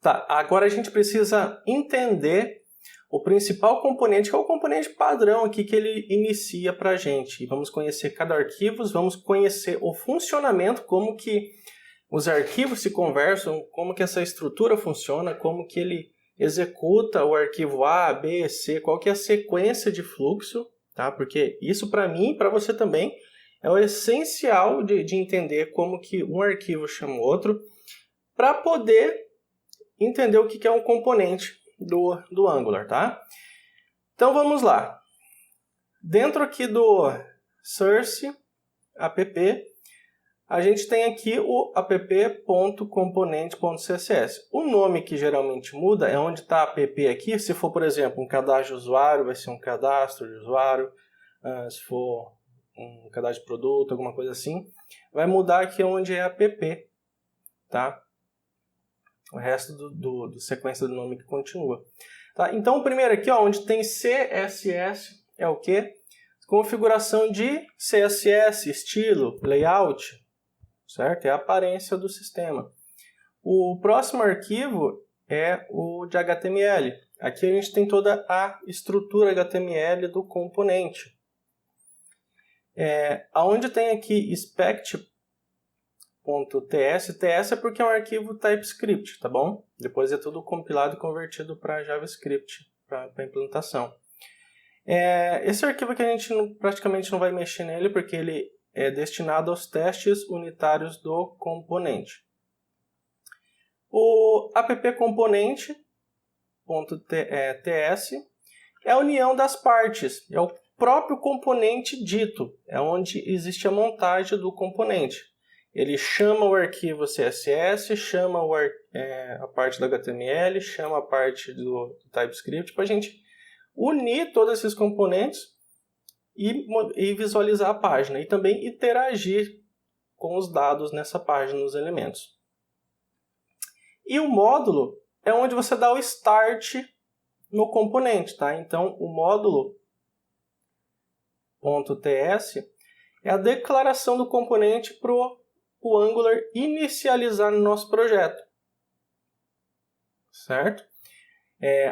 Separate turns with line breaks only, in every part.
Tá, agora a gente precisa entender o principal componente, que é o componente padrão aqui que ele inicia para a gente. Vamos conhecer cada arquivo, vamos conhecer o funcionamento, como que os arquivos se conversam, como que essa estrutura funciona, como que ele executa o arquivo A, B, C, qual que é a sequência de fluxo, tá? Porque isso para mim e para você também é o essencial de entender como que um arquivo chama o outro, para poder entender o que é um componente do Angular, tá? Então vamos lá. Dentro aqui do source app, a gente tem aqui o app.componente.css. O nome que geralmente muda é onde está app aqui. Se for, por exemplo, um cadastro de usuário, vai ser um cadastro de usuário. Se for um cadastro de produto, alguma coisa assim, vai mudar aqui onde é app, tá? O resto do sequência do nome que continua. Tá? Então, o primeiro aqui, ó, onde tem CSS, é o quê? Configuração de CSS, estilo, layout, certo? É a aparência do sistema. O próximo arquivo é o de HTML. Aqui a gente tem toda a estrutura HTML do componente. Onde tem aqui spect.ts, TS é porque é um arquivo TypeScript, tá bom? Depois é tudo compilado e convertido para JavaScript, para implantação. Esse arquivo aqui a gente praticamente não vai mexer nele, porque ele é destinado aos testes unitários do componente. O app-componente.ts é a união das partes, é o próprio componente dito, é onde existe a montagem do componente. Ele chama o arquivo CSS, chama a parte do HTML, chama a parte do TypeScript, para a gente unir todos esses componentes e visualizar a página, e também interagir com os dados nessa página, nos elementos. E o módulo é onde você dá o start no componente, tá? Então, o módulo.ts é a declaração do componente para o Angular inicializar no nosso projeto, certo?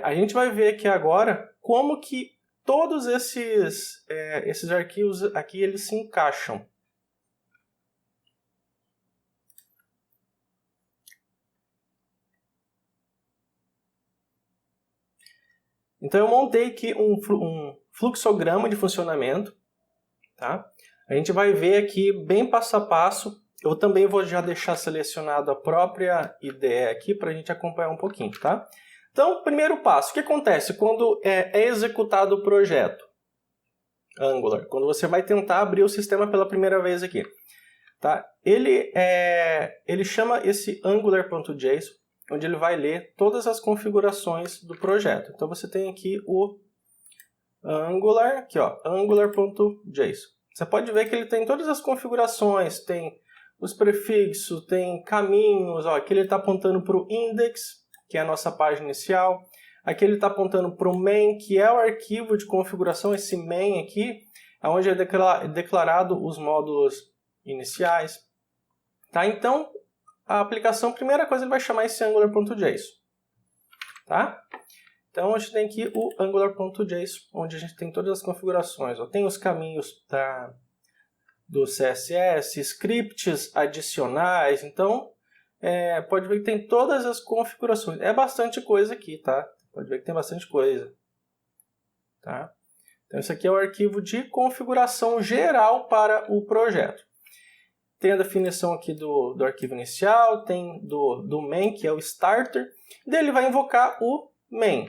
A gente vai ver aqui agora como que todos esses arquivos aqui eles se encaixam. Então eu montei aqui um fluxograma de funcionamento, tá? A gente vai ver aqui bem passo a passo. Eu também vou já deixar selecionado a própria IDE aqui para a gente acompanhar um pouquinho, tá? Então, primeiro passo, o que acontece quando é executado o projeto Angular? Quando você vai tentar abrir o sistema pela primeira vez aqui, tá? Ele chama esse angular.json, onde ele vai ler todas as configurações do projeto. Então, você tem aqui o Angular, aqui ó, angular.json. Você pode ver que ele tem todas as configurações, tem os prefixos, tem caminhos, ó, aqui ele está apontando para o index, que é a nossa página inicial. Aqui ele está apontando para o main, que é o arquivo de configuração, esse main aqui, onde é declarado os módulos iniciais. Tá? Então, a aplicação, primeira coisa, ele vai chamar esse angular.json. Tá? Então, a gente tem aqui o angular.json, onde a gente tem todas as configurações. Ó. Tem os caminhos do CSS, scripts adicionais, então pode ver que tem todas as configurações. É bastante coisa aqui, tá? Pode ver que tem bastante coisa. Tá? Então, esse aqui é o arquivo de configuração geral para o projeto. Tem a definição aqui do arquivo inicial, tem do main, que é o starter, daí ele vai invocar o main.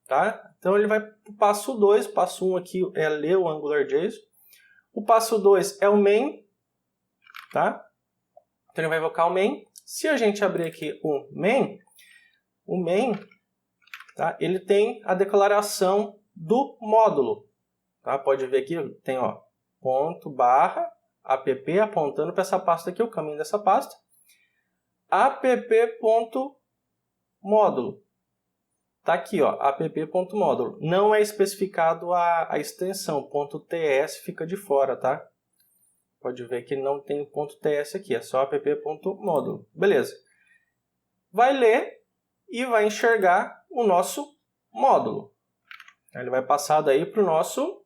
Tá? Então, ele vai para o passo 2, o passo 1 aqui é ler o AngularJSON. O passo 2 é o main, tá? Então, ele vai invocar o main. Se a gente abrir aqui o main, tá? Ele tem a declaração do módulo. Tá? Pode ver aqui, tem ó, ponto, barra, app apontando para essa pasta aqui, o caminho dessa pasta. app.módulo. Tá aqui, ó, app.módulo. Não é especificado a extensão, .ts fica de fora, tá? Pode ver que não tem .ts aqui, é só app.módulo. Beleza. Vai ler e vai enxergar o nosso módulo. Ele vai passar daí para o nosso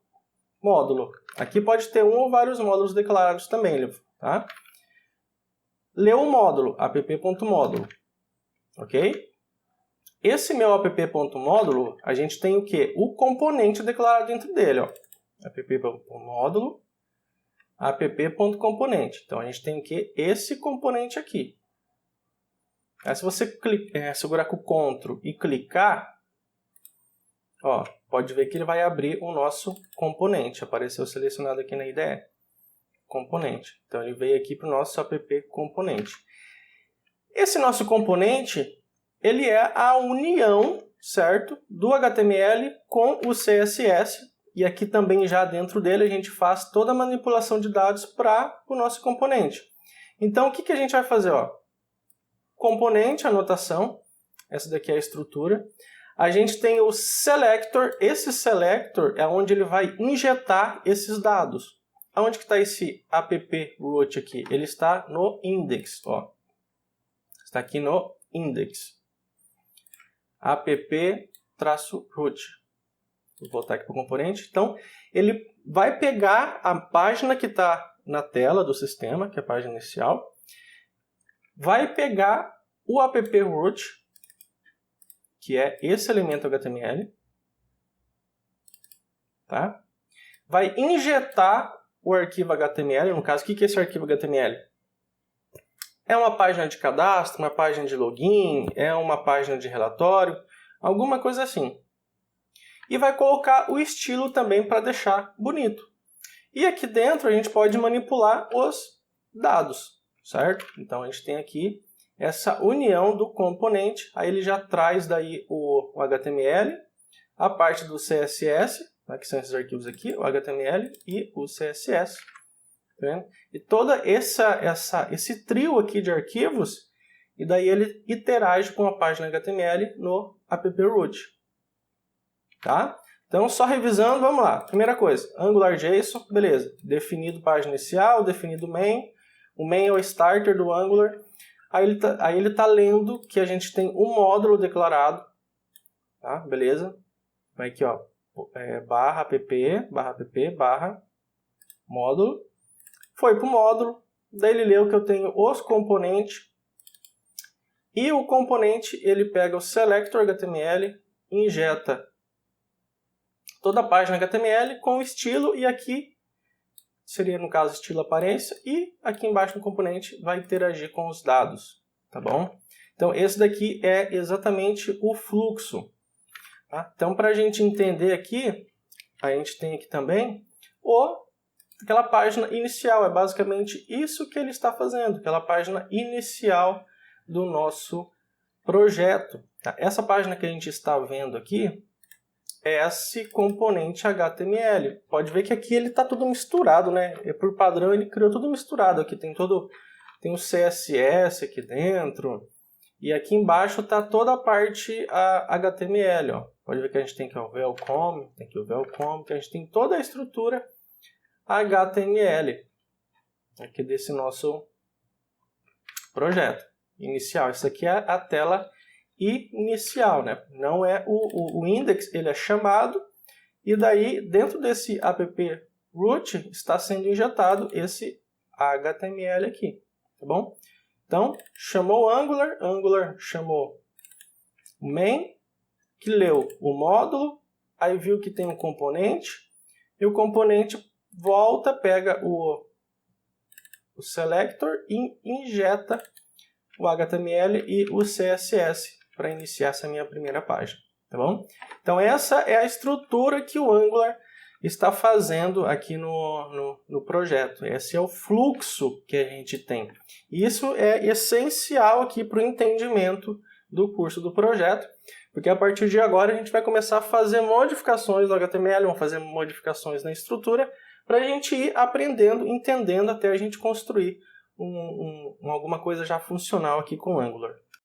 módulo. Aqui pode ter um ou vários módulos declarados também, tá? Leu o módulo, app.módulo, ok? Esse meu app.módulo, a gente tem o quê? O componente declarado dentro dele, ó. app.módulo, app.componente. Então, a gente tem o quê? Esse componente aqui. Aí, se você segurar com o Ctrl e clicar, ó, pode ver que ele vai abrir o nosso componente. Apareceu selecionado aqui na IDE. Componente. Então, ele veio aqui para o nosso app componente. Esse nosso componente, ele é a união, certo, do HTML com o CSS. E aqui também, já dentro dele, a gente faz toda a manipulação de dados para o nosso componente. Então, o que a gente vai fazer? Ó? Componente, anotação. Essa daqui é a estrutura. A gente tem o selector. Esse selector é onde ele vai injetar esses dados. Aonde que está esse app.root aqui? Ele está no index. Ó. Está aqui no index. app-root. Vou voltar aqui para o componente. Então, ele vai pegar a página que está na tela do sistema, que é a página inicial, vai pegar o app.root, que é esse elemento HTML, tá? Vai injetar o arquivo HTML, no caso, o que é esse arquivo HTML? É uma página de cadastro, uma página de login, é uma página de relatório, alguma coisa assim. E vai colocar o estilo também para deixar bonito. E aqui dentro a gente pode manipular os dados, certo? Então a gente tem aqui essa união do componente, aí ele já traz daí o HTML, a parte do CSS, né, que são esses arquivos aqui, o HTML e o CSS. Tá vendo? E toda esse trio aqui de arquivos, e daí ele interage com a página HTML no app.root. Tá? Então, só revisando, vamos lá. Primeira coisa, AngularJSON, beleza. Definido página inicial, definido main. O main é o starter do Angular. Aí ele tá lendo que a gente tem um módulo declarado. Tá? Beleza? Vai aqui, ó. /app, módulo. Foi para o módulo. Daí ele leu que eu tenho os componentes. E o componente, ele pega o selector HTML, injeta toda a página HTML com o estilo, e aqui seria, no caso, estilo aparência, e aqui embaixo no componente vai interagir com os dados, tá bom? Então, esse daqui é exatamente o fluxo. Tá? Então, para a gente entender aqui, a gente tem aqui também aquela página inicial, é basicamente isso que ele está fazendo, aquela página inicial do nosso projeto. Tá? Essa página que a gente está vendo aqui, esse componente HTML. Pode ver que aqui ele está tudo misturado, né? E por padrão ele criou tudo misturado. Aqui tem o CSS aqui dentro. E aqui embaixo está toda a parte HTML. Ó. Pode ver que a gente tem aqui o welcome, que a gente tem toda a estrutura HTML aqui desse nosso projeto inicial. Isso aqui é a tela inicial, né? Não é o index, ele é chamado, e daí dentro desse app.root está sendo injetado esse HTML aqui, tá bom? Então, chamou o Angular chamou o main, que leu o módulo, aí viu que tem um componente, e o componente volta, pega o selector e injeta o HTML e o CSS para iniciar essa minha primeira página, tá bom? Então essa é a estrutura que o Angular está fazendo aqui no projeto. Esse é o fluxo que a gente tem. Isso é essencial aqui para o entendimento do curso do projeto, porque a partir de agora a gente vai começar a fazer modificações no HTML, vamos fazer modificações na estrutura, para a gente ir aprendendo, entendendo, até a gente construir alguma coisa já funcional aqui com o Angular.